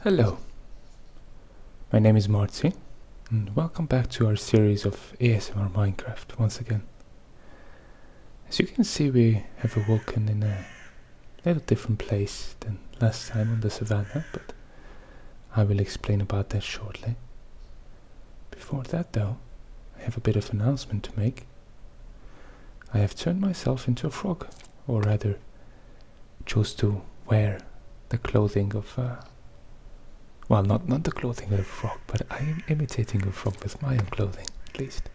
Hello, my name is Marty, and welcome back to our series of ASMR Minecraft once again. As you can see, we have awoken in a little different place than last time on the savannah, but I will explain about that shortly. Before that though, I have a bit of announcement to make. I have turned myself into a frog, or rather, chose to wear the clothing of well, not the clothing of a frog, but I am imitating a frog with my own clothing, at least,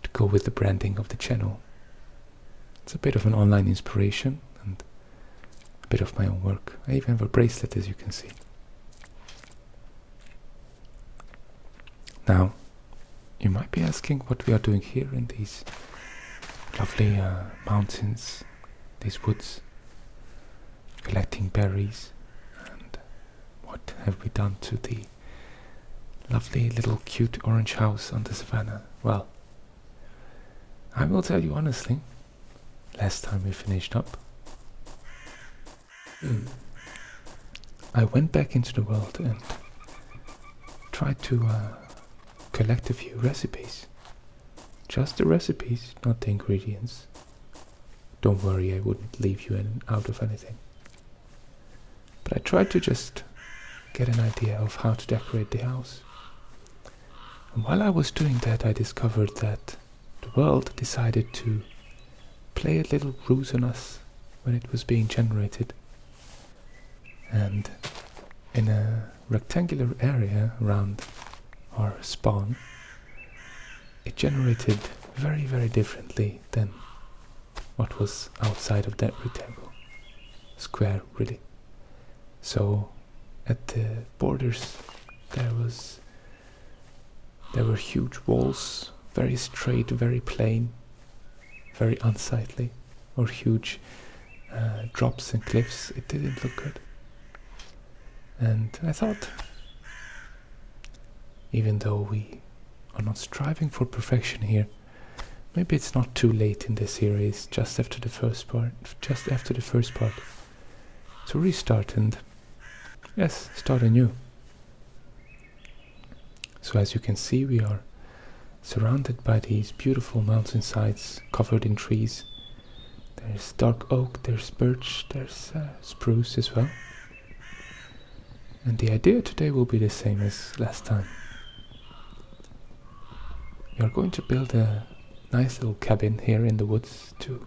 to go with the branding of the channel. It's a bit of an online inspiration and a bit of my own work. I even have a bracelet, as you can see. Now, you might be asking what we are doing here in these lovely mountains, these woods, collecting berries. What have we done to the lovely little cute orange house on the savannah? Well, I will tell you honestly, last time we finished up, I went back into the world and tried to collect a few recipes. Just the recipes, not the ingredients. Don't worry, I wouldn't leave you out of anything. But I tried to just get an idea of how to decorate the house. And while I was doing that, I discovered that the world decided to play a little ruse on us when it was being generated. And in a rectangular area around our spawn, it generated very, very differently than what was outside of that rectangle. Square, really. So at the borders there were huge walls, very straight, very plain, very unsightly, or huge drops and cliffs. It didn't look good. And I thought, even though we are not striving for perfection here, maybe it's not too late in this series, just after the first part, to restart and yes, start anew. So as you can see, we are surrounded by these beautiful mountainsides covered in trees. There's dark oak, there's birch, there's spruce as well. And the idea today will be the same as last time. We are going to build a nice little cabin here in the woods to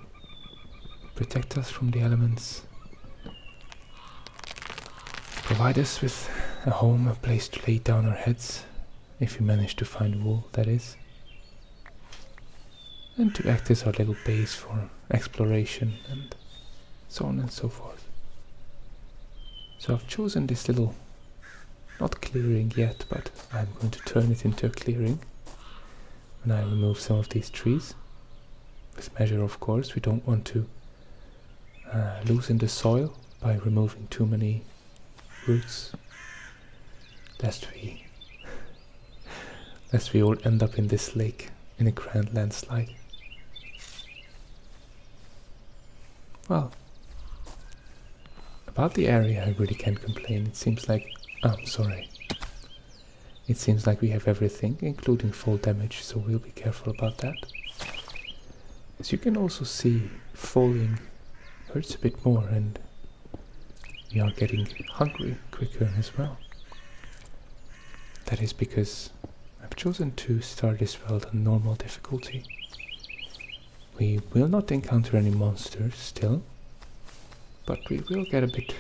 protect us from the elements. Provide us with a home, a place to lay down our heads, if we manage to find wool, that is. And to act as our little base for exploration and so on and so forth. So I've chosen this little, not clearing yet, but I'm going to turn it into a clearing when I remove some of these trees. With measure, of course. We don't want to loosen the soil by removing too many roots, lest we all end up in this lake in a grand landslide. Well, about the area I really can't complain. It seems like it seems like we have everything, including fall damage, so we'll be careful about that. As you can also see, falling hurts a bit more, and we are getting hungry quicker as well. That is because I've chosen to start this world on normal difficulty. We will not encounter any monsters still, but we will get a bit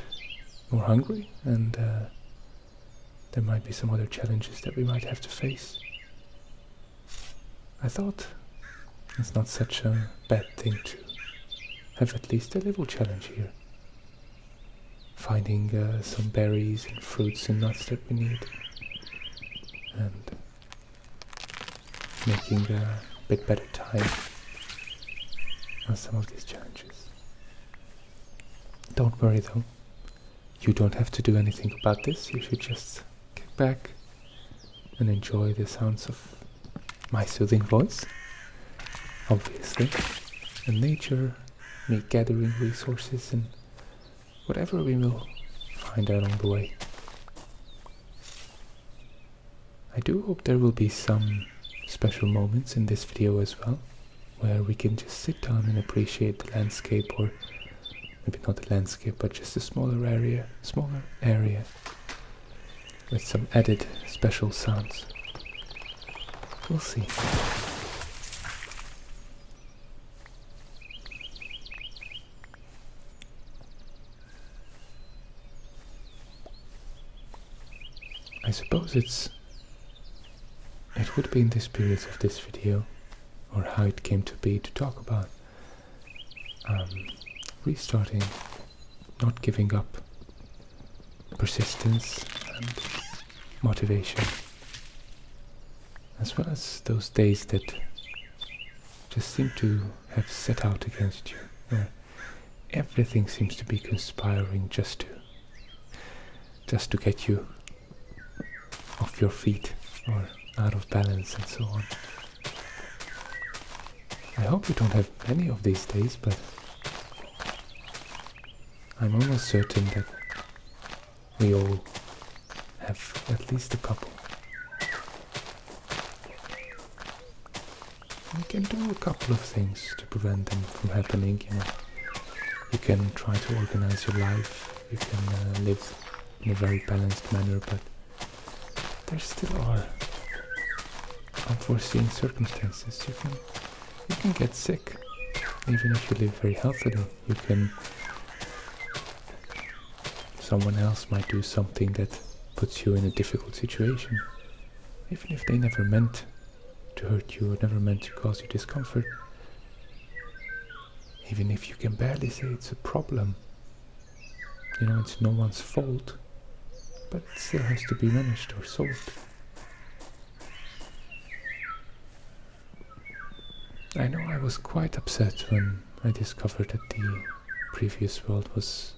more hungry, and there might be some other challenges that we might have to face. I thought it's not such a bad thing to have at least a little challenge here. Finding some berries and fruits and nuts that we need, and making a bit better time on some of these challenges. Don't worry though, you don't have to do anything about this. You should just kick back and enjoy the sounds of my soothing voice, obviously, and nature, me gathering resources and whatever we will find along the way. do hope there will be some special moments in this video as well, where we can just sit down and appreciate the landscape, or maybe not the landscape, but just a smaller area with some added special sounds. We'll see. I suppose it would be in the spirit of this video, or how it came to be, to talk about restarting, not giving up, persistence and motivation, as well as those days that just seem to have set out against you, where everything seems to be conspiring just to get you off your feet or out of balance and so on. I hope you don't have any of these days, but I'm almost certain that we all have at least a couple. You can do a couple of things to prevent them from happening, you know. You can try to organize your life, you can live in a very balanced manner, but there still are unforeseen circumstances. You can get sick, even if you live very healthily. Someone else might do something that puts you in a difficult situation, even if they never meant to hurt you or never meant to cause you discomfort. Even if you can barely say it's a problem, you know, it's no one's fault, but it still has to be managed or solved. I know I was quite upset when I discovered that the previous world was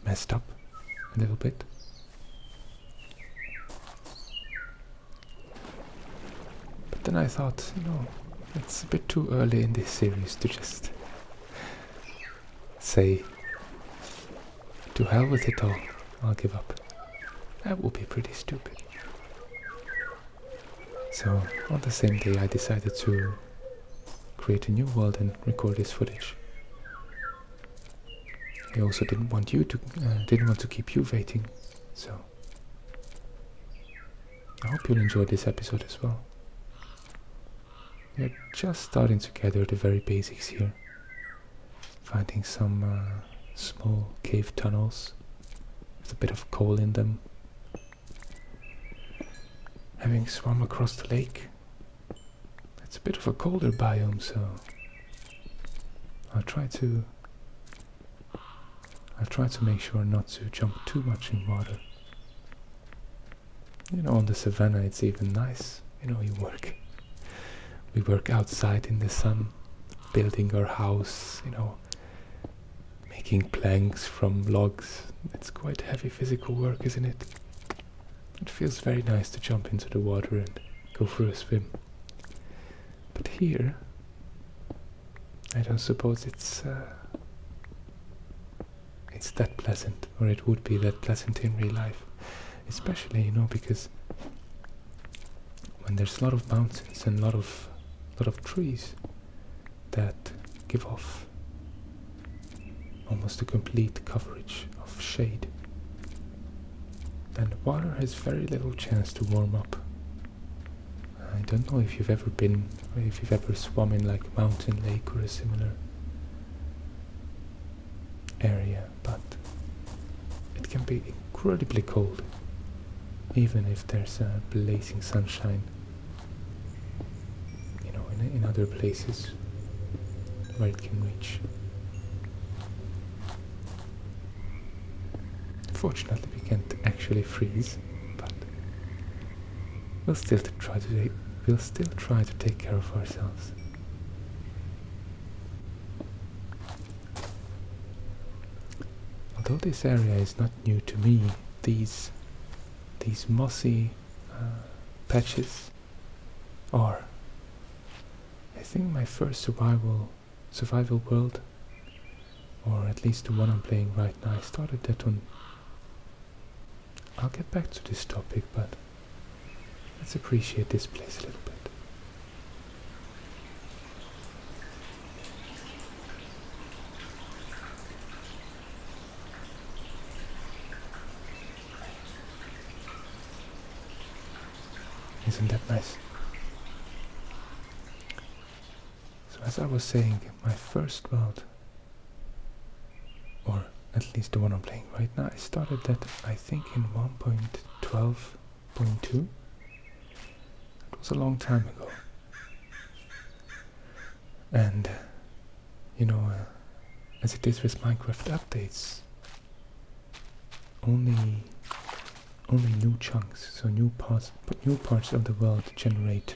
messed up a little bit. But then I thought, you know, it's a bit too early in this series to just say, to hell with it all, I'll give up. That would be pretty stupid. So on the same day I decided to create a new world and record this footage. I also didn't want to keep you waiting, so I hope you'll enjoy this episode as well. We're just starting to gather the very basics here, finding some small cave tunnels with a bit of coal in them. Having swum across the lake, it's a bit of a colder biome, so I'll try to make sure not to jump too much in water. You know, on the savannah it's even nice. You know, we work outside in the sun, building our house, you know, making planks from logs. It's quite heavy physical work, isn't it? It feels very nice to jump into the water and go for a swim. But here, I don't suppose it's that pleasant, or it would be that pleasant in real life. Especially, you know, because when there's a lot of mountains and a lot of trees that give off almost a complete coverage of shade, then the water has very little chance to warm up. I don't know if you've ever been, or if you've ever swum in like a mountain lake or a similar area, but it can be incredibly cold, even if there's blazing sunshine, you know, in other places where it can reach. Fortunately, we can't actually freeze, but we'll still try to take care of ourselves. Although this area is not new to me, these mossy patches are, I think, my first survival world, or at least the one I'm playing right now. I started that one. I'll get back to this topic, but Let's appreciate this place a little bit. Isn't that nice? So as I was saying, my first world, or at least the one I'm playing right now, I started that I think in 1.12.2. It was a long time ago. And, you know, as it is with Minecraft updates, only new chunks, so new parts of the world generate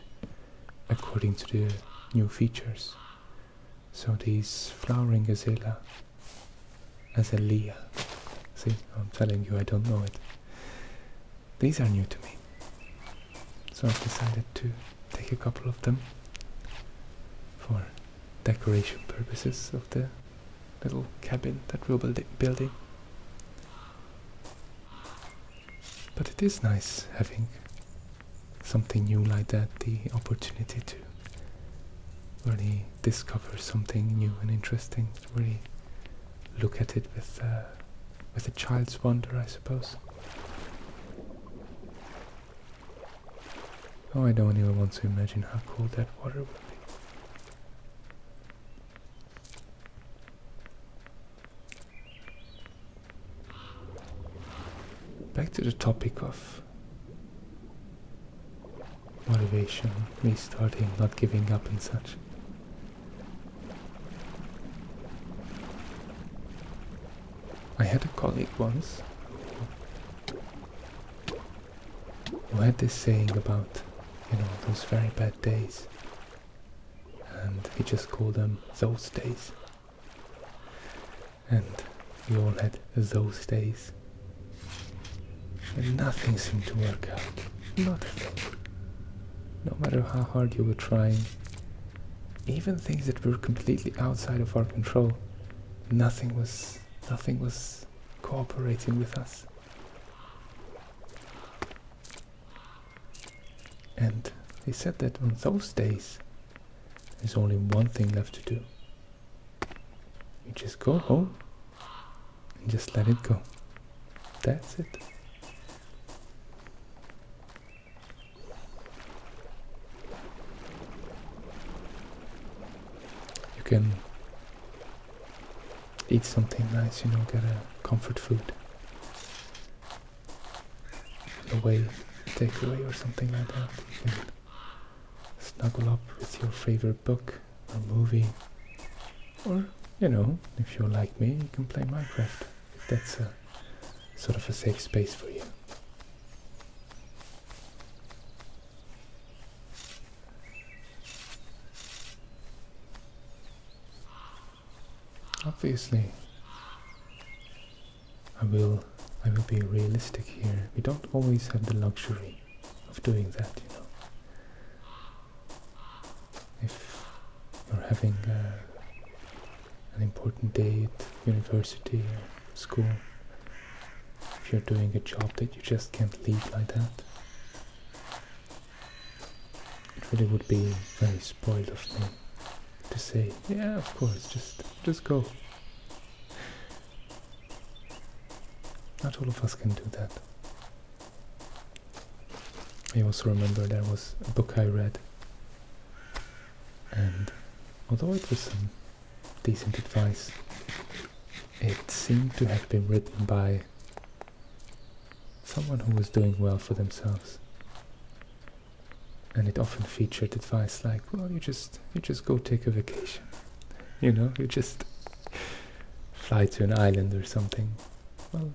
according to the new features. So these flowering azalea, see, I'm telling you I don't know it. These are new to me. So I've decided to take a couple of them for decoration purposes of the little cabin that we'll be building. But it is nice having something new like that, the opportunity to really discover something new and interesting, to really look at it with a child's wonder, I suppose. Oh, I don't even want to imagine how cold that water would be. Back to the topic of motivation, restarting, not giving up and such. I had a colleague once who had this saying about, you know, those very bad days, and he just called them those days. And we all had those days. And nothing seemed to work out. Not a thing. No matter how hard you were trying, even things that were completely outside of our control, nothing was cooperating with us. And he said that on those days, there's only one thing left to do. You just go home and just let it go. That's it. You can eat something nice, you know, get a comfort food. Takeaway or something like that. You can snuggle up with your favorite book or movie. Or, you know, if you're like me, you can play Minecraft. If that's a sort of a safe space for you. Obviously, I will be realistic here. We don't always have the luxury of doing that, you know. If you're having an important day at university or school, if you're doing a job that you just can't leave like that, it really would be very spoiled of me to say, yeah, of course, just go. Not all of us can do that. I also remember there was a book I read, and although it was some decent advice, it seemed to have been written by someone who was doing well for themselves. And it often featured advice like, well, you just go take a vacation. You know, you just fly to an island or something. Well,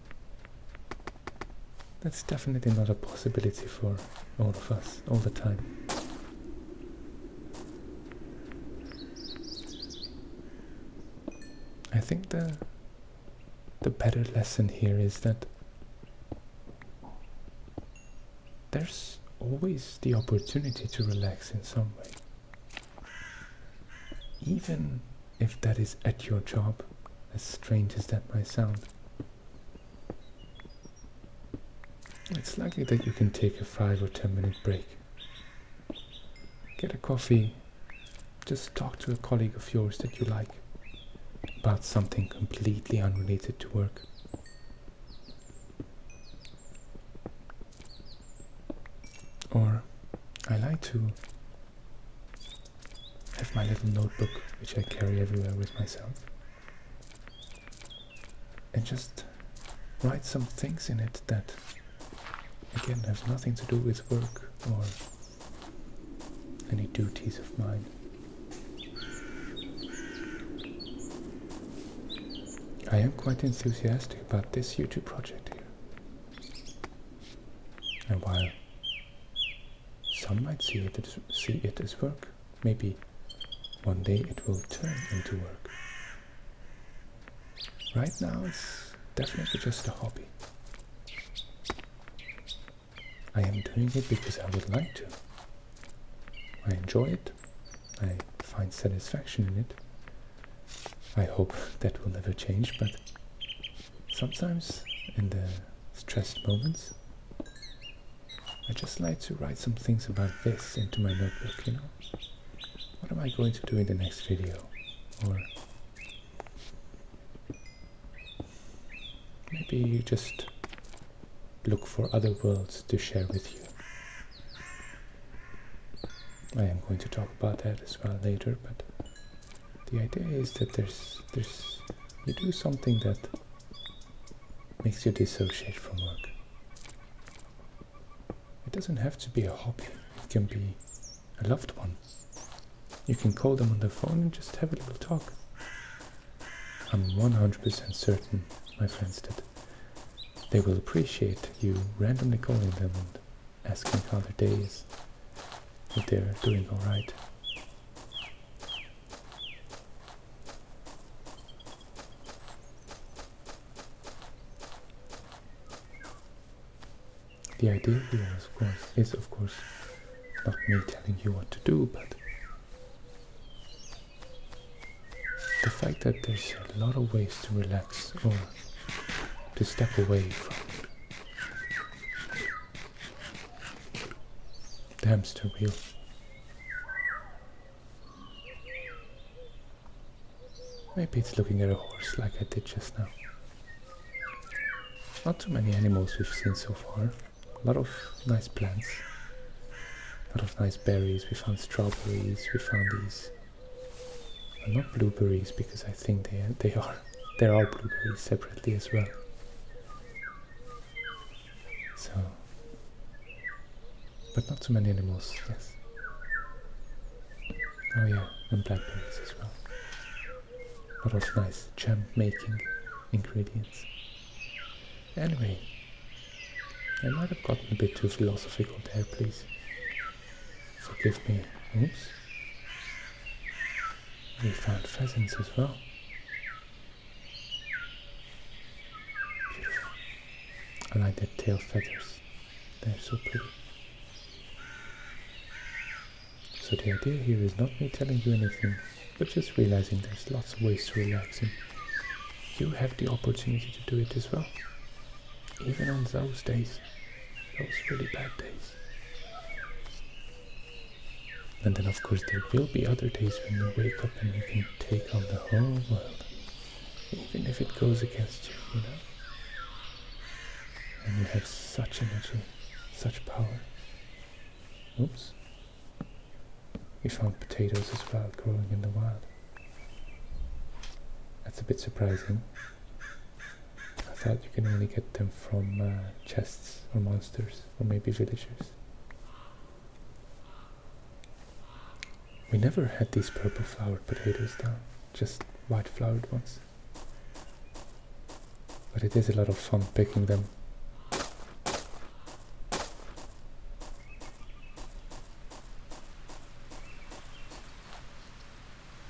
that's definitely not a possibility for all of us, all the time. I think the better lesson here is that there's always the opportunity to relax in some way. Even if that is at your job, as strange as that might sound. It's likely that you can take a 5 or 10 minute break get a coffee, just talk to a colleague of yours that you like about something completely unrelated to work. Or I like to have my little notebook, which I carry everywhere with myself, and just write some things in it that again have nothing to do with work or any duties of mine. I am quite enthusiastic about this YouTube project here. And while some might see it as work, maybe one day it will turn into work. Right now it's definitely just a hobby. I am doing it because I would like to. I enjoy it. I find satisfaction in it. I hope that will never change, but sometimes in the stressed moments I just like to write some things about this into my notebook, you know. What am I going to do in the next video? Or maybe you just look for other worlds to share with you. I am going to talk about that as well later, but the idea is that you do something that makes you dissociate from work. It doesn't have to be a hobby, it can be a loved one. You can call them on the phone and just have a little talk. I'm 100% certain, my friends, that they will appreciate you randomly calling them and asking how their day is, if they're doing alright. The idea here is of course not me telling you what to do, but the fact that there's a lot of ways to relax or to step away from the hamster wheel. Maybe it's looking at a horse like I did just now. Not too many animals we've seen so far. A lot of nice plants, a lot of nice berries. We found strawberries, we found these, well, not blueberries, because I think there are blueberries separately as well. So, but not too many animals, yes. Oh yeah, and blackberries as well. A lot of nice jam making ingredients. Anyway, I might have gotten a bit too philosophical there, please forgive me. Oops. We found pheasants as well. Beautiful. I like their tail feathers. They're so pretty. So the idea here is not me telling you anything, but just realizing there's lots of ways to relax, and you have the opportunity to do it as well. Even on those days, those really bad days. And then of course there will be other days when you wake up and you can take on the whole world, even if it goes against you, you know. And you have such energy, such power. Oops. We found potatoes as well growing in the wild. That's a bit surprising. I thought you can only get them from chests or monsters or maybe villagers. We never had these purple flowered potatoes down, just white flowered ones. But it is a lot of fun picking them.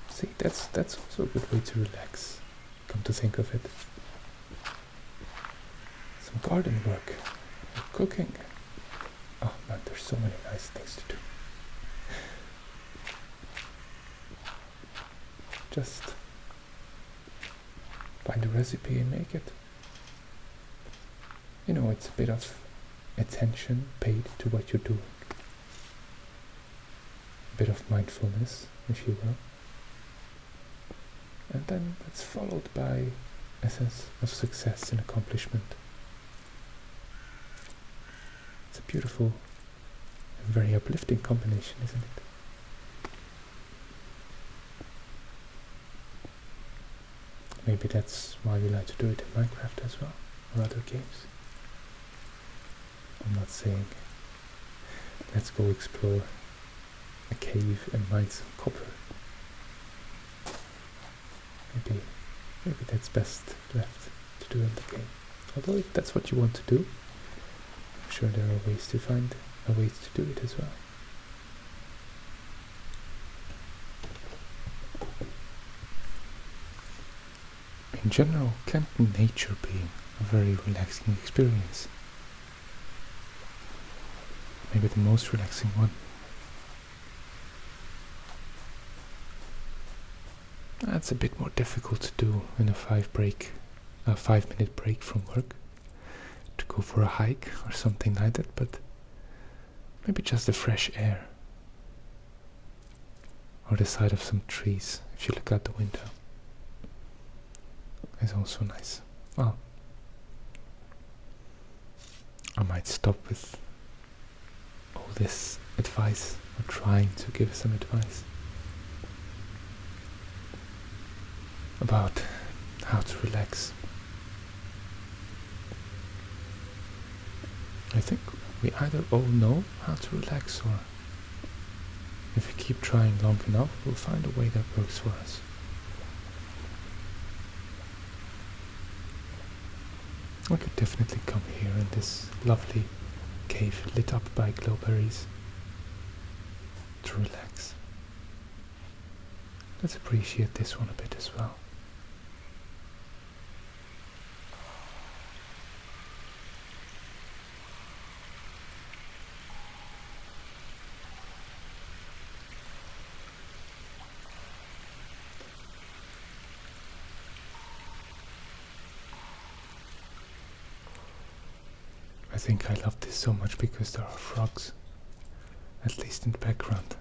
See, that's also a good way to relax, come to think of it. Some garden work, or cooking. Oh man, there's so many nice things to do. Just find a recipe and make it. You know, it's a bit of attention paid to what you're doing. bit of mindfulness, if you will. And then that's followed by a sense of success and accomplishment. It's a beautiful and very uplifting combination, isn't it? Maybe that's why we like to do it in Minecraft as well, or other games. I'm not saying let's go explore a cave and mine some copper. Maybe that's best left to do in the game. Although if that's what you want to do, I'm sure there are ways to find ways to do it as well. In general, can nature be a very relaxing experience? Maybe the most relaxing one. That's a bit more difficult to do in a 5-minute break from work, to go for a hike or something like that, but maybe just the fresh air or the side of some trees if you look out the window is also nice. Well, I might stop with all this advice, or trying to give some advice about how to relax. I think we either all know how to relax, or if we keep trying long enough, we'll find a way that works for us. I could definitely come here in this lovely cave lit up by glowberries to relax. Let's appreciate this one a bit as well. I think I love this so much because there are frogs, at least in the background.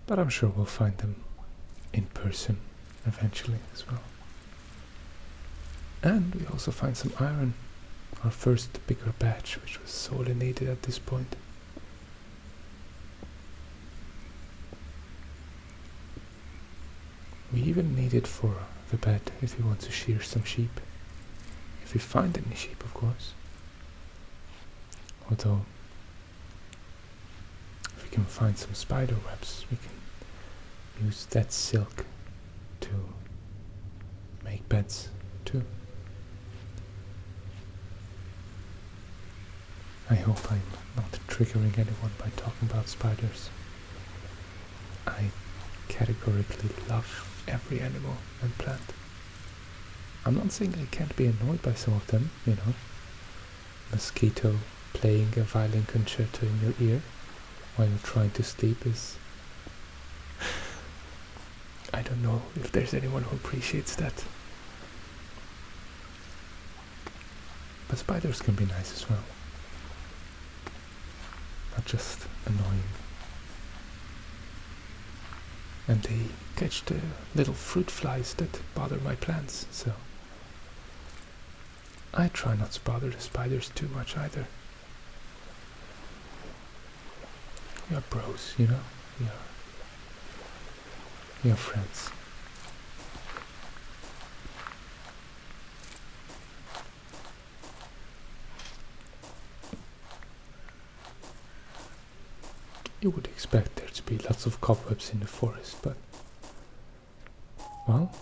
But I'm sure we'll find them in person eventually as well. And we also find some iron, our first bigger batch, which was sorely needed at this point. We even need it for the bed if we want to shear some sheep. If we find any sheep, of course. Although, if we can find some spider webs, we can use that silk to make beds too. I hope I'm not triggering anyone by talking about spiders. I categorically love every animal and plant. I'm not saying I can't be annoyed by some of them, you know. Mosquito playing a violin concerto in your ear while you're trying to sleep is... I don't know if there's anyone who appreciates that. But spiders can be nice as well. Not just annoying. And they catch the little fruit flies that bother my plants, so I try not to bother the spiders too much either. We are bros, you know? We are friends. You would expect there to be lots of cobwebs in the forest, but, well,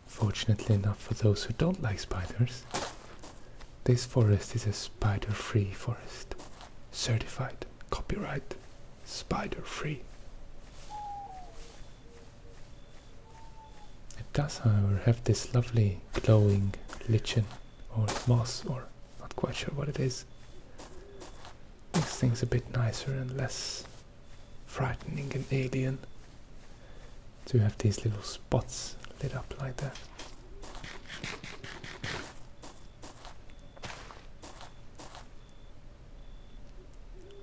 fortunately enough for those who don't like spiders, this forest is a spider-free forest. Certified, copyright, spider-free. It does, however, have this lovely glowing lichen, or moss, or not quite sure what it is. Makes things a bit nicer and less frightening and alien to have these little spots lit up like that.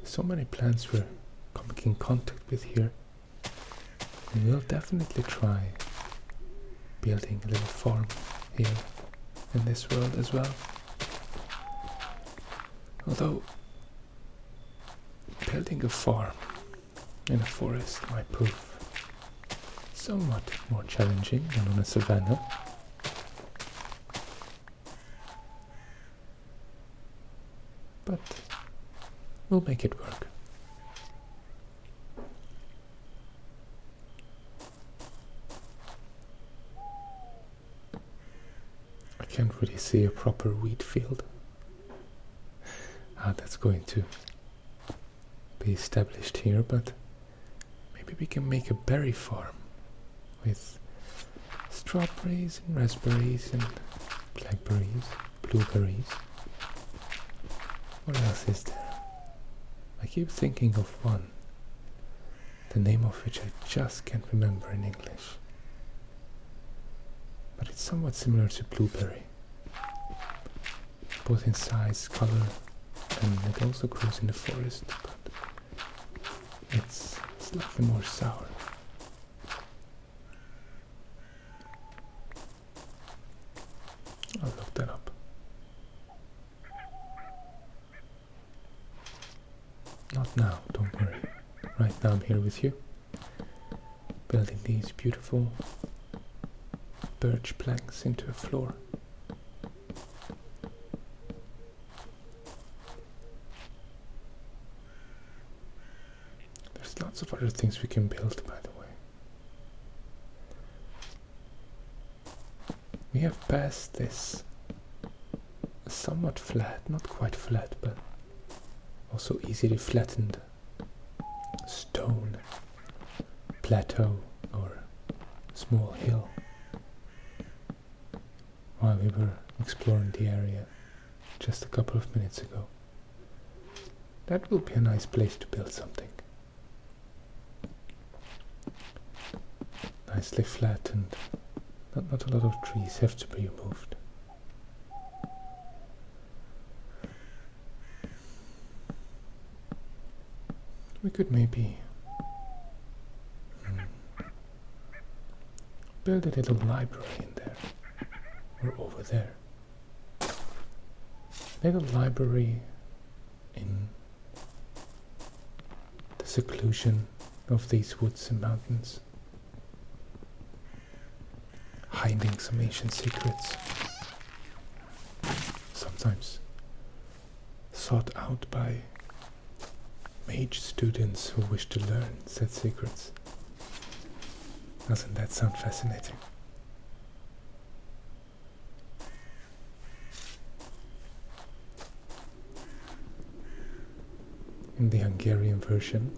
So many plants were coming in contact with here. And we'll definitely try building a little farm here in this world as well. Although building a farm in a forest might prove somewhat more challenging than on a savanna. But we'll make it work. I can't really see a proper wheat field. That's going to be established here, but maybe we can make a berry farm with strawberries and raspberries and blackberries, blueberries. What else is there? I keep thinking of one, the name of which I just can't remember in English. But it's somewhat similar to blueberry, both in size, color, and it also grows in the forest, but it's slightly more sour. I'll look that up. Not now, don't worry. Right now I'm here with you, building these beautiful birch planks into a floor. There's lots of other things we can build, by the way. We have passed this somewhat flat, not quite flat, but also easily flattened stone plateau or small hill while we were exploring the area just a couple of minutes ago. That will be a nice place to build something. Nicely flat and not a lot of trees have to be removed. We could maybe build a little library in there, or over there. Little library in the seclusion of these woods and mountains, hiding some ancient secrets, sometimes sought out by mage students who wish to learn said secrets. Doesn't that sound fascinating? In the Hungarian version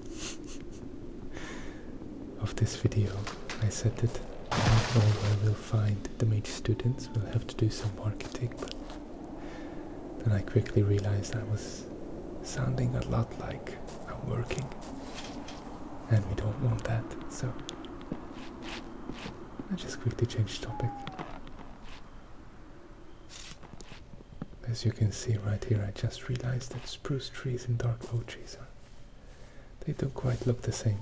of this video, I said that I don't know where we'll find the mage students. We'll have to do some marketing, but then I quickly realized I was sounding a lot like I'm working, and we don't want that, so I just quickly changed topic. As you can see right here, I just realized that spruce trees and dark oak trees they don't quite look the same.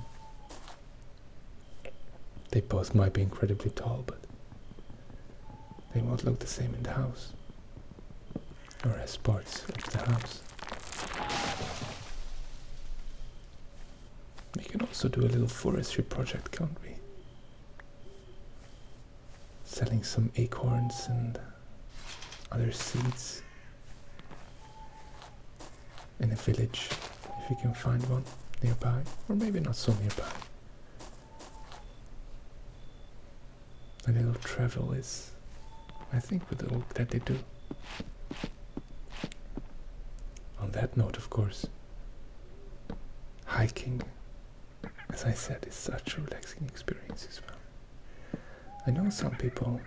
They both might be incredibly tall, but they won't look the same in the house, or as parts of the house. We can also do a little forestry project, can't we? Selling some acorns and other seeds in a village, if we can find one nearby, or maybe not so nearby. A little travel is, I think, with the oak that they do. On that note, of course, hiking, as I said, is such a relaxing experience as well. I know some people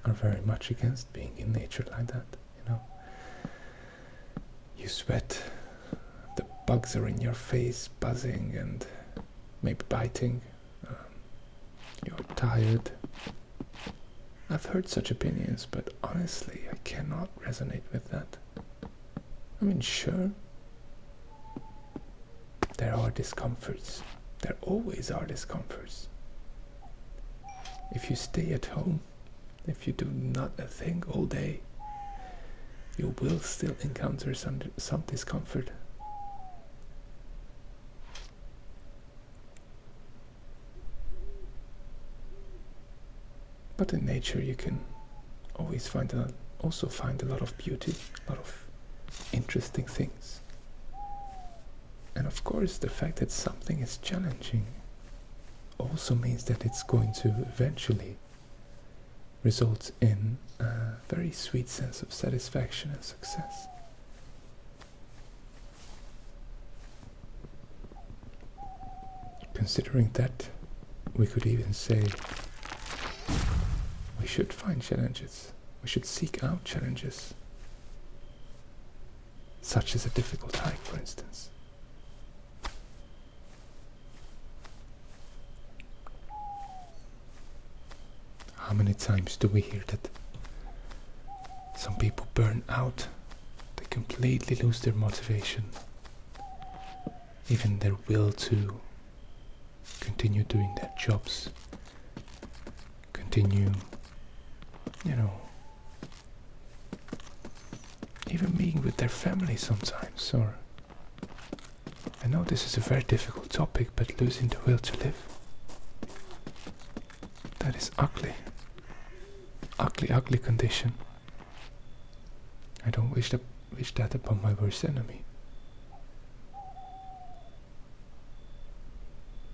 are very much against being in nature like that, you know. You sweat, the bugs are in your face, buzzing and maybe biting. You're tired. I've heard such opinions, but honestly, I cannot resonate with that. I mean, sure, there are discomforts. There always are discomforts. If you stay at home, if you do not a thing all day, you will still encounter some discomfort. But in nature you can always find a lot of beauty, a lot of interesting things. And of course the fact that something is challenging also means that it's going to eventually result in a very sweet sense of satisfaction and success. Considering that, we could even say we should find challenges. We should seek out challenges, such as a difficult hike, for instance. How many times do we hear that some people burn out? They completely lose their motivation, even their will to continue doing their jobs, continue, even being with their family sometimes. Or I know this is a very difficult topic, but losing the will to live, that is ugly. Ugly condition. I don't wish that upon my worst enemy.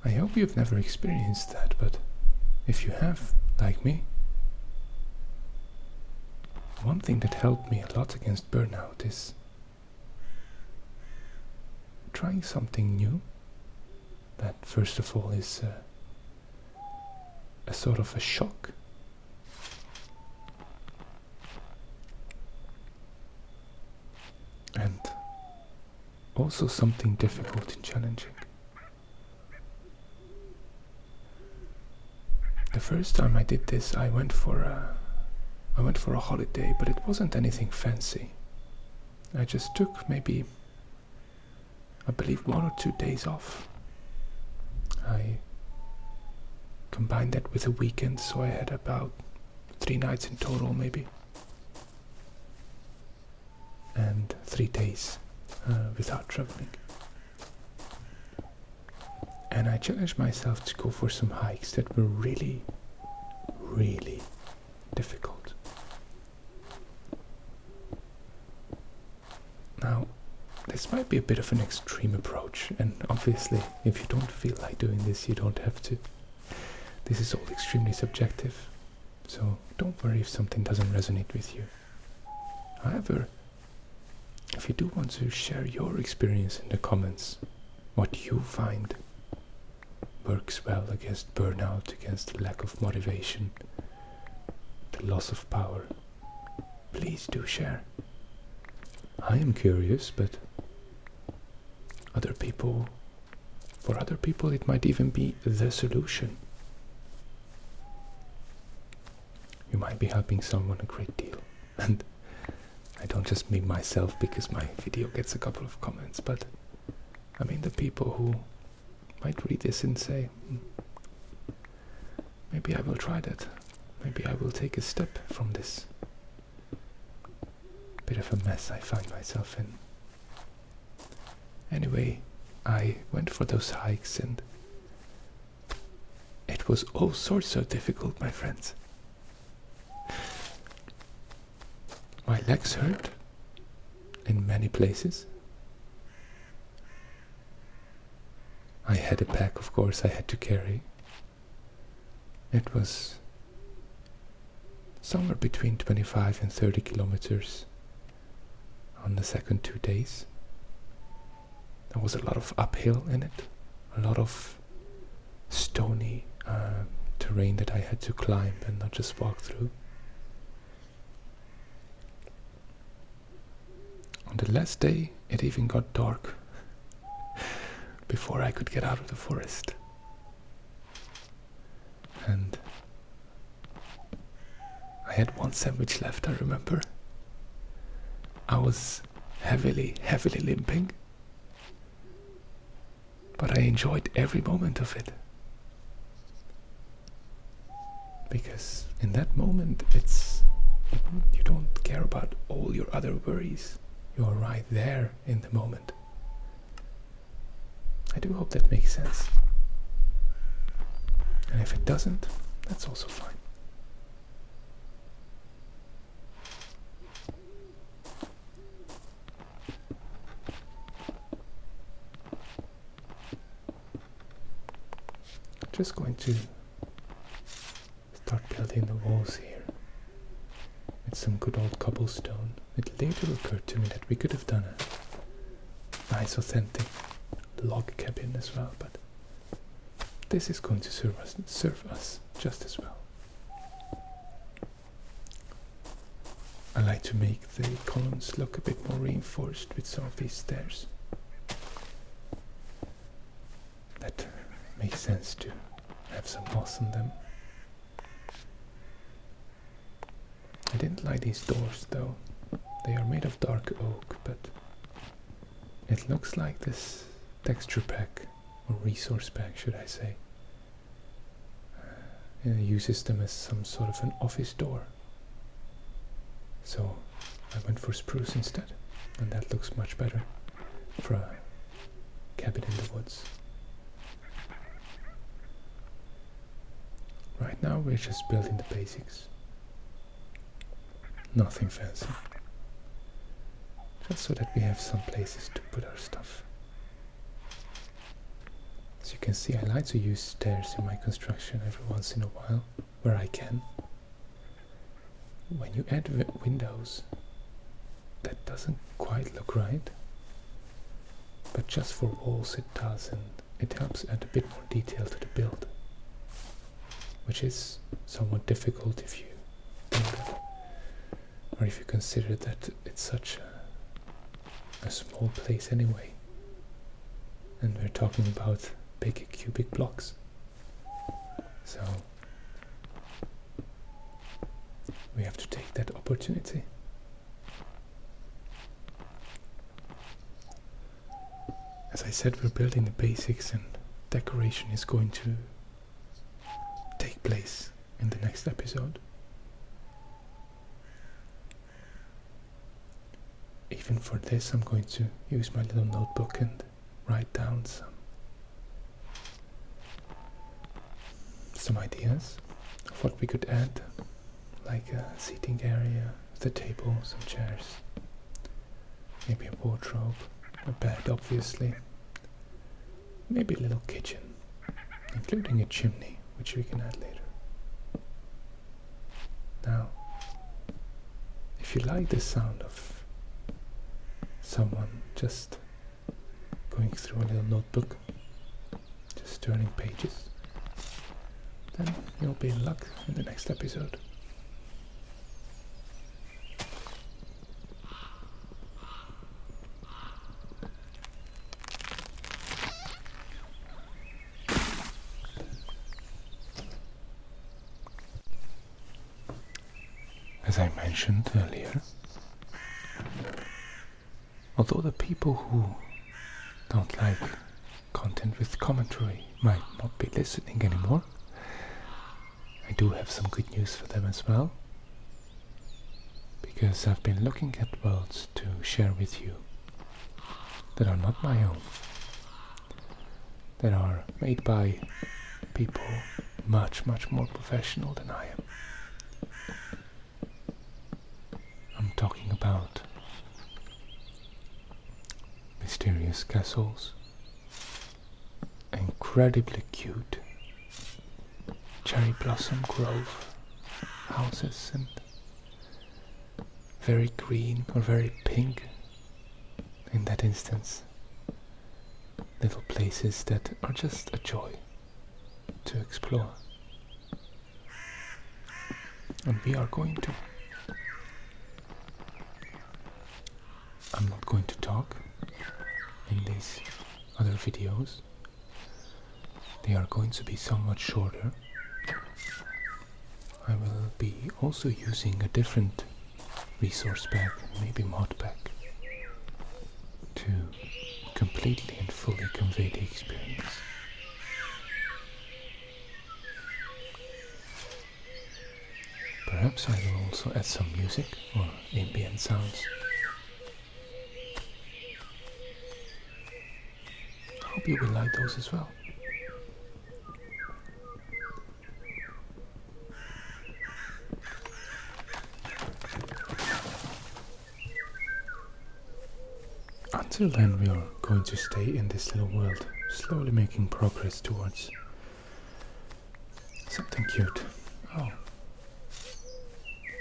I hope you've never experienced that, but if you have, like me, one thing that helped me a lot against burnout is trying something new. That first of all is a sort of a shock. And also something difficult and challenging. The first time I did this, I went for a holiday, but it wasn't anything fancy. I just took maybe, I believe, 1 or 2 days off. I combined that with a weekend, so I had about 3 nights in total, maybe. And 3 days without traveling. And I challenged myself to go for some hikes that were really, really difficult. Now, this might be a bit of an extreme approach, and obviously, if you don't feel like doing this, you don't have to. This is all extremely subjective, so don't worry if something doesn't resonate with you. However, if you do want to share your experience in the comments, what you find works well against burnout, against the lack of motivation, the loss of power, please do share. I am curious, but for other people it might even be the solution. You might be helping someone a great deal. And I don't just mean myself because my video gets a couple of comments, but I mean the people who might read this and say, maybe I will try that. Maybe I will take a step from this bit of a mess I find myself in. Anyway, I went for those hikes and it was all sorts of difficult, my friends. My legs hurt in many places. I had a pack, of course, I had to carry. It was somewhere between 25 and 30 kilometers on the second 2 days. There was a lot of uphill in it, a lot of stony terrain that I had to climb and not just walk through. On the last day, it even got dark before I could get out of the forest. And I had one sandwich left, I remember. I was heavily limping. but I enjoyed every moment of it. Because in that moment you don't care about all your other worries. You're right there in the moment. I do hope that makes sense. And if it doesn't, that's also fine. Just going to start building the walls here with some good old cobblestone. It later occurred to me that we could have done a nice authentic log cabin as well, but this is going to serve us just as well. I like to make the columns look a bit more reinforced with some of these stairs. That makes sense to have some moss on them. I didn't like these doors though. They are made of dark oak, but it looks like this texture pack, or resource pack should I say, uses them as some sort of an office door. So I went for spruce instead, and that looks much better for a cabin in the woods. Right now we're just building the basics. Nothing fancy. Just so that we have some places to put our stuff. As you can see, I like to use stairs in my construction every once in a while, where I can. When you add windows, that doesn't quite look right. But just for walls it does, and it helps add a bit more detail to the build. Which is somewhat difficult if you think that, or if you consider that it's such a small place anyway, and we're talking about big cubic blocks. So we have to take that opportunity. As I said, we're building the basics, and decoration is going to take place in the next episode. Even for this, I'm going to use my little notebook and write down some ideas of what we could add, like a seating area, the table, some chairs, maybe a wardrobe, a bed obviously, maybe a little kitchen, including a chimney, which we can add later. Now, if you like the sound of someone just going through a little notebook, just turning pages, then you'll be in luck in the next episode. As I mentioned earlier, although the people who don't like content with commentary might not be listening anymore, I do have some good news for them as well, because I've been looking at worlds to share with you that are not my own, that are made by people much more professional than I am. I'm talking about mysterious castles, incredibly cute cherry blossom grove houses, and very green or very pink, in that instance, little places that are just a joy to explore. And we are going to. I'm not going to talk in these other videos. They are going to be somewhat shorter. I will be also using a different resource pack, maybe mod pack, to completely and fully convey the experience. Perhaps I will also add some music or ambient sounds. I hope you will like those as well. Until then, we are going to stay in this little world, slowly making progress towards something cute. Oh,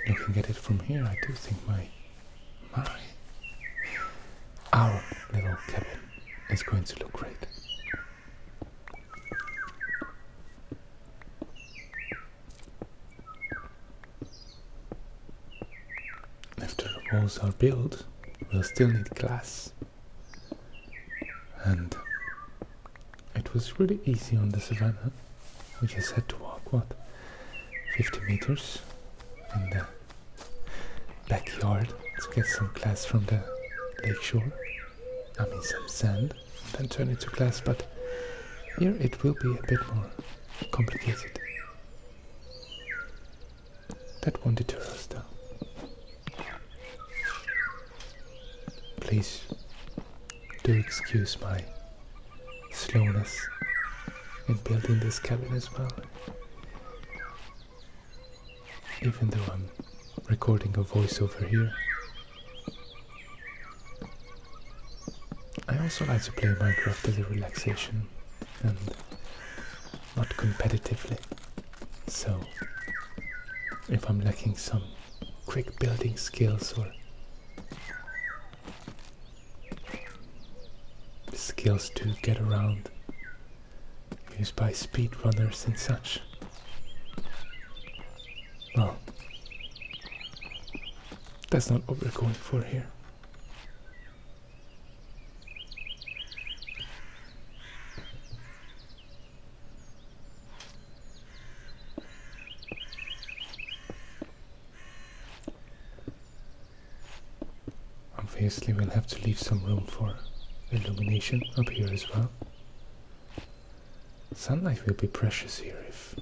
looking at it from here, I do think our little cabin is going to look great. After the walls are built, we'll still need glass. And it was really easy on the savannah. We just had to walk, 50 meters in the backyard to get some glass from the lakeshore. I mean some sand, and then turn it to glass, but here it will be a bit more complicated. That won't deter us though. Please do excuse my slowness in building this cabin as well. Even though I'm recording a voiceover here, I also like to play Minecraft as a relaxation and not competitively. So if I'm lacking some quick building skills or skills to get around used by speedrunners and such, well, that's not what we're going for here. Obviously we'll have to leave some room for illumination up here as well. Sunlight will be precious here if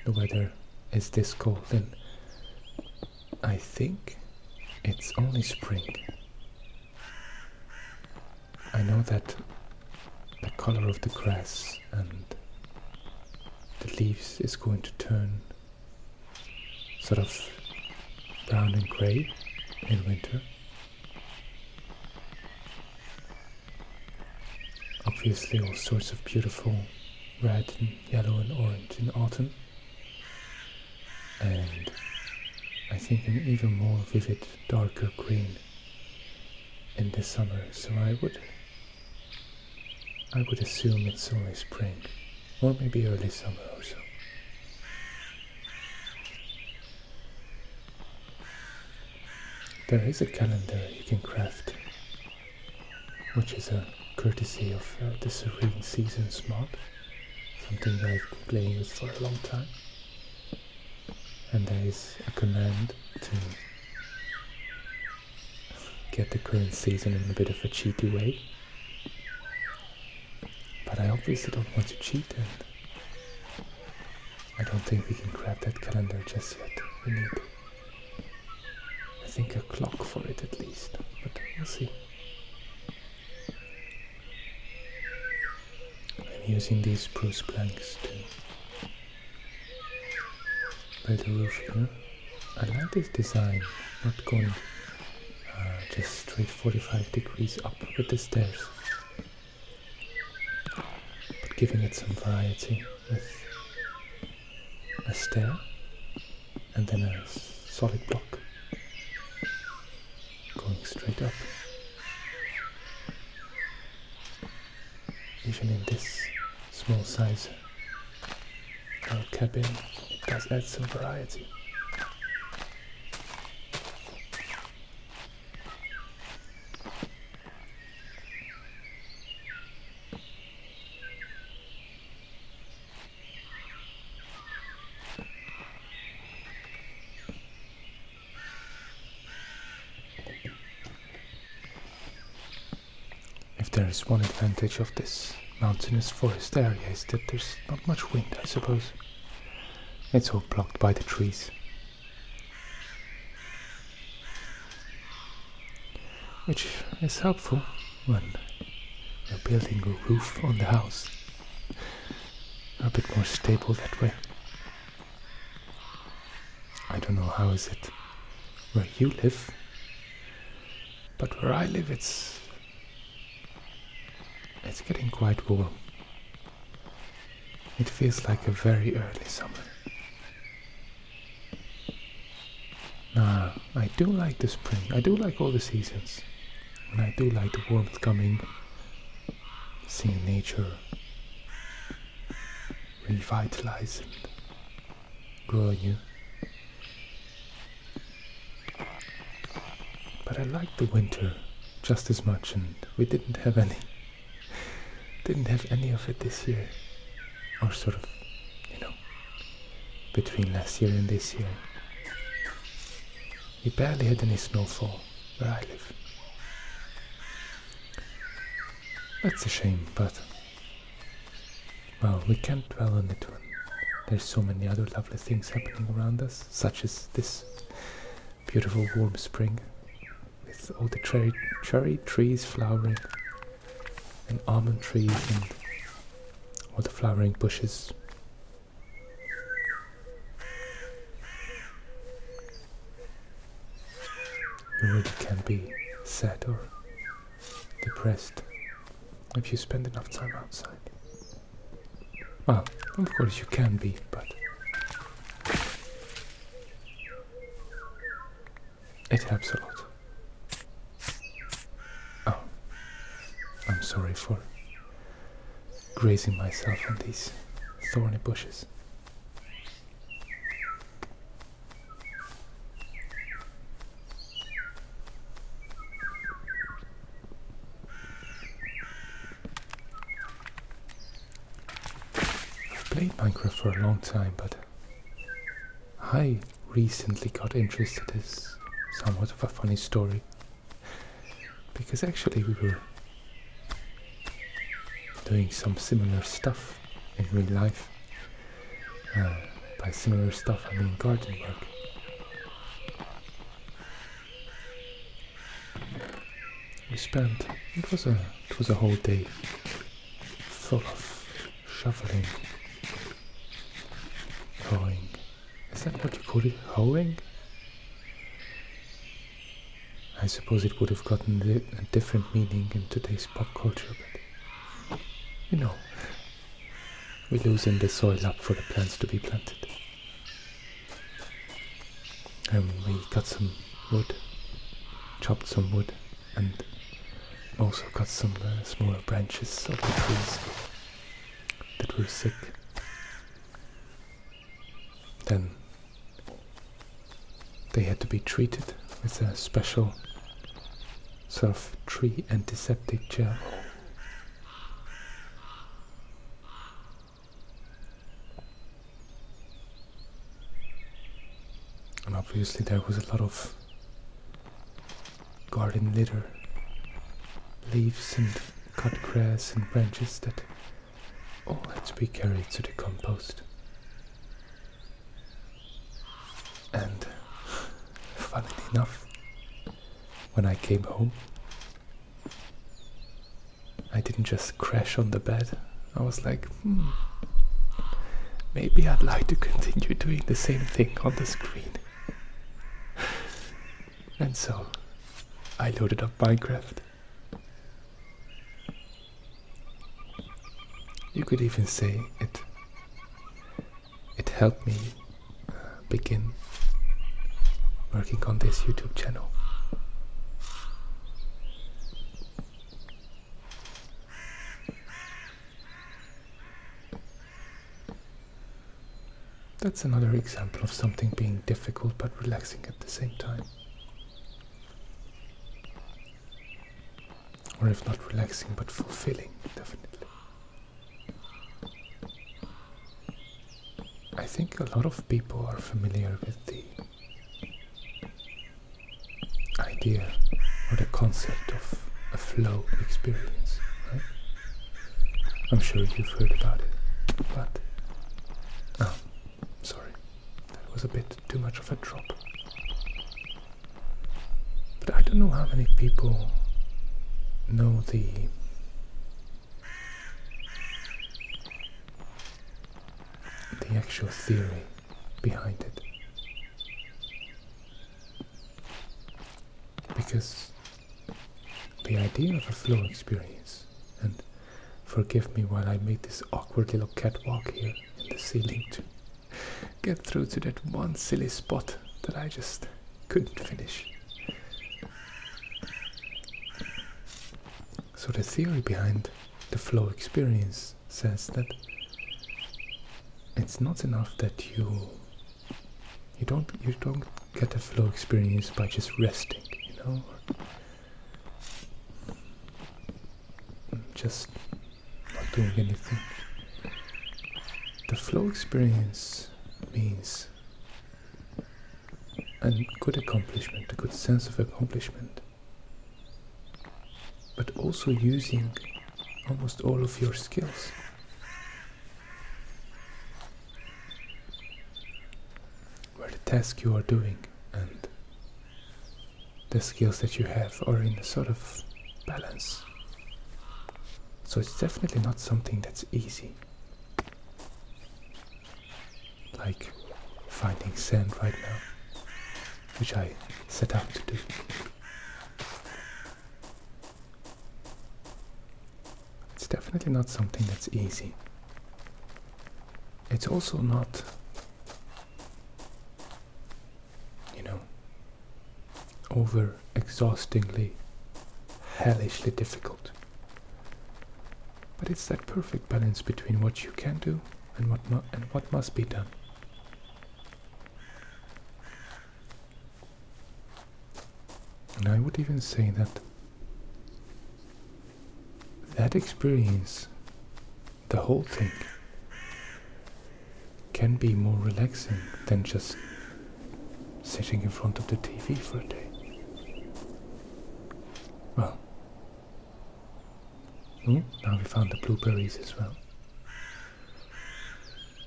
the weather is this cold, and I think it's only spring. I know that the color of the grass and the leaves is going to turn sort of brown and grey in winter. Obviously all sorts of beautiful red and yellow and orange in autumn, and I think an even more vivid darker green in the summer, so I would assume it's only spring, or maybe early summer or so. There is a calendar you can craft, which is a courtesy of the Serene Seasons mod, something that I've been playing with for a long time. And there is a command to get the current season in a bit of a cheaty way. But I obviously don't want to cheat, and I don't think we can grab that calendar just yet. We need, I think, a clock for it at least, but we'll see. I'm using these spruce planks to build a roof here. I like this design, not going just straight 45 degrees up with the stairs, but giving it some variety with a stair and then a solid block going straight up. Even in this small size cabin, it does add some variety. If there is one advantage of this mountainous forest area, is that there's not much wind, I suppose. It's all blocked by the trees. which is helpful when you're building a roof on the house. A bit more stable that way. I don't know how is it where you live, but where I live it's getting quite warm. It feels like a very early summer. Nah, I do like the spring. I do like all the seasons. And I do like the warmth coming, seeing nature revitalize and grow anew. But I like the winter just as much, and we didn't have any of it this year. Or sort of, between last year and this year. We barely had any snowfall where I live. That's a shame, but well, we can't dwell on it when there's so many other lovely things happening around us, such as this beautiful warm spring with all the cherry trees flowering and almond trees and all the flowering bushes. You really can be sad or depressed if you spend enough time outside. Well, of course you can be, but it helps a lot. Oh, I'm sorry for grazing myself on these thorny bushes. Played Minecraft for a long time, but I recently got interested in somewhat of a funny story, because actually we were doing some similar stuff in real life. By similar stuff I mean garden work. We spent, it was a whole day full of shoveling, hoeing. Is that what you call it? Hoeing? I suppose it would have gotten a different meaning in today's pop culture, but we loosen the soil up for the plants to be planted. And we got some wood, chopped some wood, and also got some smaller branches of the trees that were sick. Then they had to be treated with a special sort of tree antiseptic gel. And obviously there was a lot of garden litter, leaves and cut grass and branches that all had to be carried to the compost. And funnily enough, when I came home, I didn't just crash on the bed. I was like, maybe I'd like to continue doing the same thing on the screen. And so I loaded up Minecraft. You could even say it helped me begin working on this YouTube channel. That's another example of something being difficult but relaxing at the same time. Or if not relaxing, but fulfilling, definitely. I think a lot of people are familiar with the idea or the concept of a flow experience, right? I'm sure you've heard about it, but sorry, that was a bit too much of a drop. But I don't know how many people know the actual theory behind it. Because the idea of a flow experience, and forgive me while I made this awkward little catwalk here in the ceiling to get through to that one silly spot that I just couldn't finish. So the theory behind the flow experience says that it's not enough that you don't get a flow experience by just resting, you know, or just not doing anything. The flow experience means a good accomplishment, a good sense of accomplishment, but also using almost all of your skills. Where the task you are doing and the skills that you have are in a sort of balance. So it's definitely not something that's easy. Like finding sand right now, which I set out to do. It's definitely not something that's easy. It's also not, you know, over exhaustingly, hellishly difficult. But it's that perfect balance between what you can do and what must be done. And I would even say that experience, the whole thing, can be more relaxing than just sitting in front of the TV for a day. Well, now we found the blueberries as well.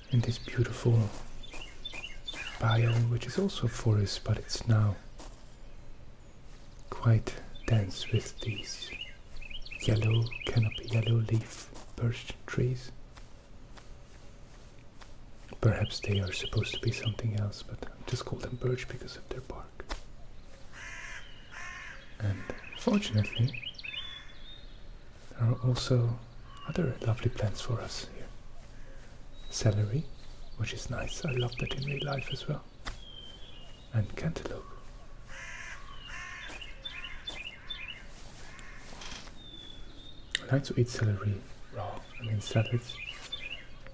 In this beautiful biome, which is also a forest, but it's now quite dense with these yellow canopy, yellow leaf birch trees. Perhaps they are supposed to be something else, but I just call them birch because of their bark. And fortunately, there are also other lovely plants for us here. Celery, which is nice, I love that in real life as well. And cantaloupe. I like to eat celery raw, in salads.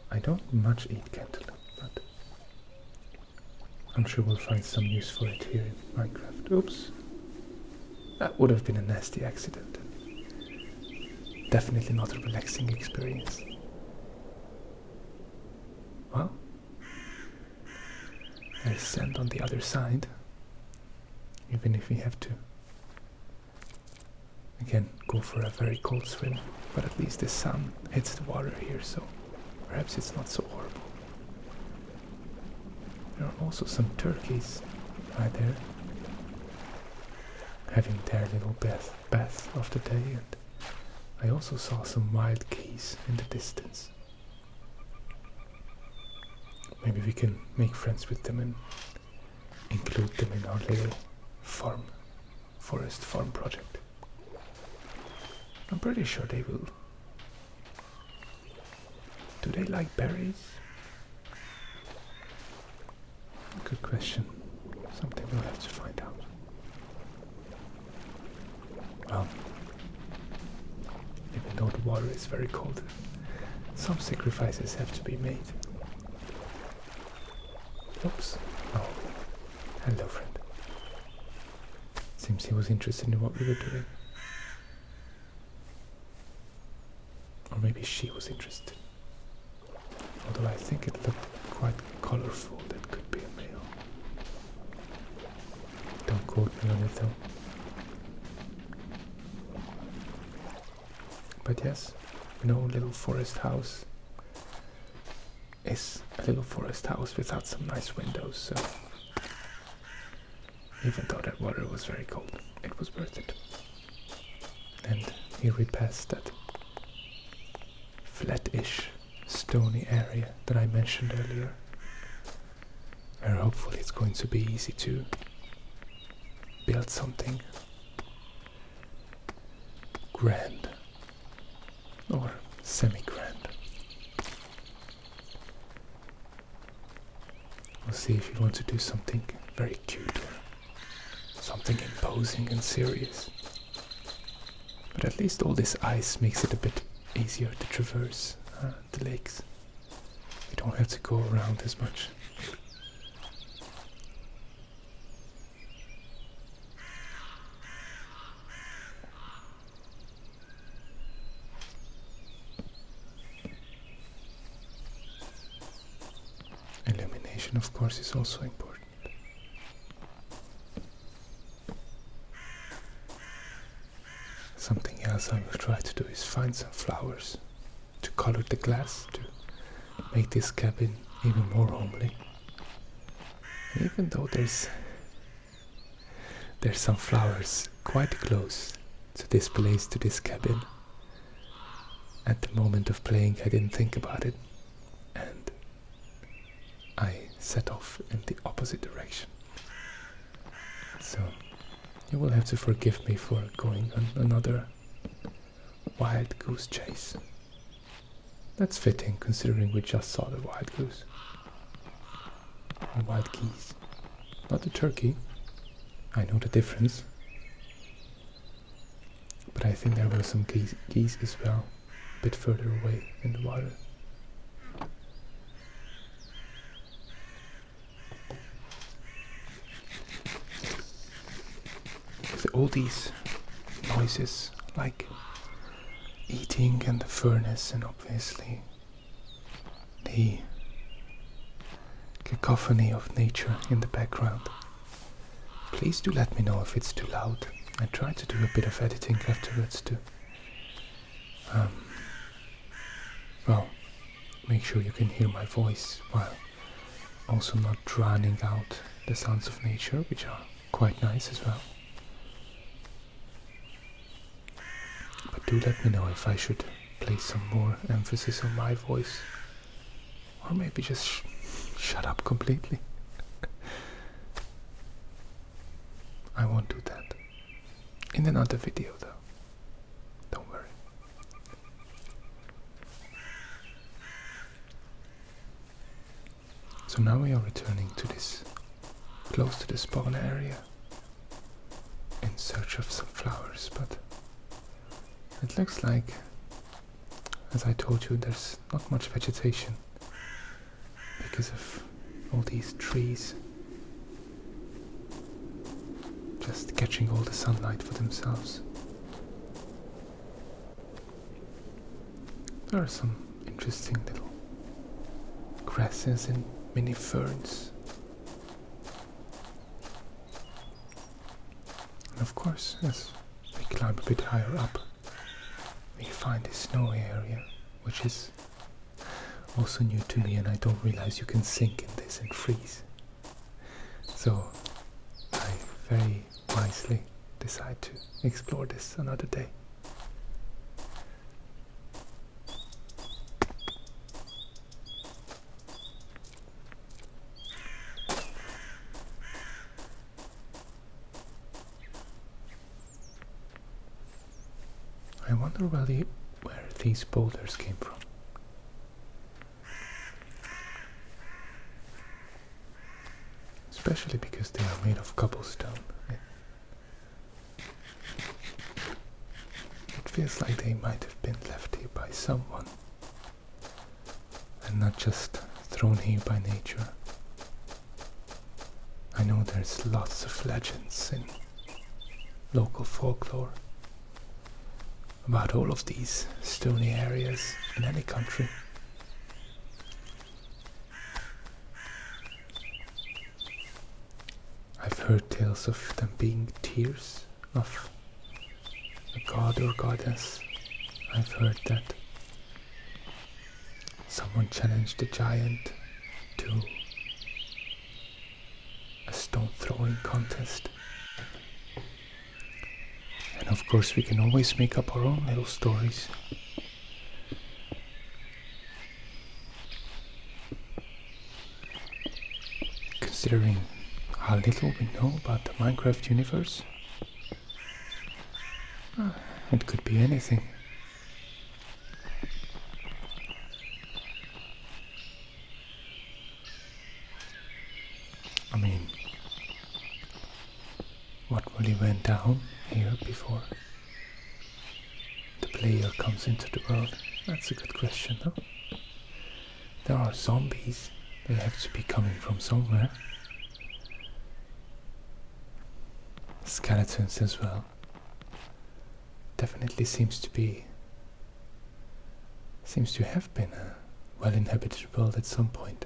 I don't much eat cantaloupe, but I'm sure we'll find some use for it here in Minecraft. Oops. That would have been a nasty accident. Definitely not a relaxing experience. Well, there's sand on the other side, even if we have to again go for a very cold swim, but at least the sun hits the water here, so perhaps it's not so horrible. There are also some turkeys right there, having their little bath of the day, and I also saw some wild geese in the distance. Maybe we can make friends with them and include them in our little forest farm project. I'm pretty sure they will. Do they like berries? Good question. Something we'll have to find out. Well, even though the water is very cold, some sacrifices have to be made. Oops. Oh, hello friend. Seems he was interested in what we were doing. Or maybe she was interested. Although I think it looked quite colorful, that could be a male. Don't quote me on it though. But yes, no little forest house is a little forest house without some nice windows, so Even though that water was very cold, it was worth it. And here we passed that flat-ish, stony area that I mentioned earlier, where hopefully it's going to be easy to build something grand or semi-grand. We'll see if you want to do something very cute or something imposing and serious. But at least all this ice makes it a bit easier to traverse the lakes. You don't have to go around as much. Illumination, of course, is also important. Something else I will try to do is find some flowers to color the glass to make this cabin even more homely. And even though there's some flowers quite close to this place, to this cabin, at the moment of playing I didn't think about it, and I set off in the opposite direction. So you will have to forgive me for going on another wild goose chase. That's fitting, considering we just saw the wild goose. Or wild geese. Not the turkey. I know the difference. But I think there were some geese as well, a bit further away in the water. All these noises, like eating and the furnace, and obviously the cacophony of nature in the background. Please do let me know if it's too loud. I try to do a bit of editing afterwards to well, make sure you can hear my voice while also not drowning out the sounds of nature, which are quite nice as well. But do let me know if I should place some more emphasis on my voice, or maybe just shut up completely. I won't do that. In another video though. Don't worry. So now we are returning to this, close to the spawn area, in search of some flowers, but it looks like, as I told you, there's not much vegetation because of all these trees just catching all the sunlight for themselves. There are some interesting little grasses and mini ferns. And of course, as we climb a bit higher up, we find this snowy area, which is also new to me, and I don't realize you can sink in this and freeze. So I very wisely decide to explore this another day. I wonder really where these boulders came from. Especially because they are made of cobblestone. It feels like they might have been left here by someone and not just thrown here by nature. I know there's lots of legends in local folklore about all of these stony areas in any country. I've heard tales of them being tears of a god or goddess. I've heard that someone challenged a giant to a stone throw throwing contest. And of course we can always make up our own little stories. Considering how little we know about the Minecraft universe, it could be anything. I mean, what really went down here before the player comes into the world? That's a good question, huh? There are zombies. They have to be coming from somewhere. Skeletons as well. Definitely seems to have been a well-inhabited world at some point.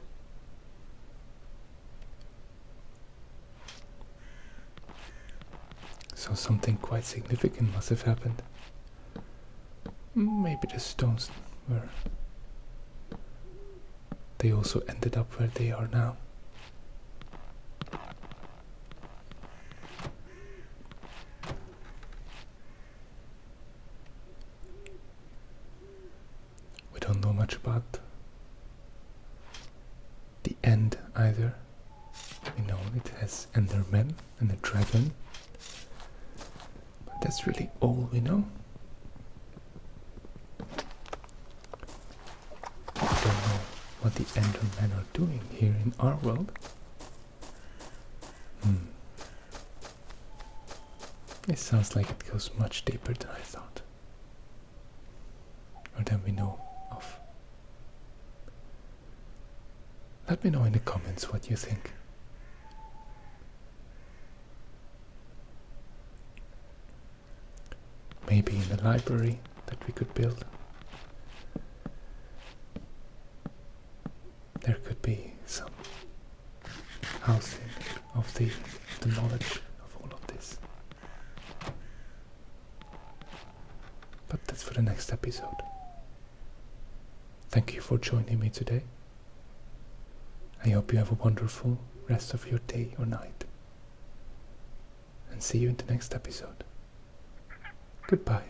So something quite significant must have happened. Maybe the stones were... They also ended up where they are now. We don't know much about the end either. We know it has Endermen and a dragon. But that's really all we know. We don't know what the Endermen are doing here in our world. It sounds like it goes much deeper than I thought. Or than we know of. Let me know in the comments what you think. Maybe in the library that we could build. There could be some housing of the knowledge of all of this. But that's for the next episode. Thank you for joining me today. I hope you have a wonderful rest of your day or night. And see you in the next episode. Goodbye.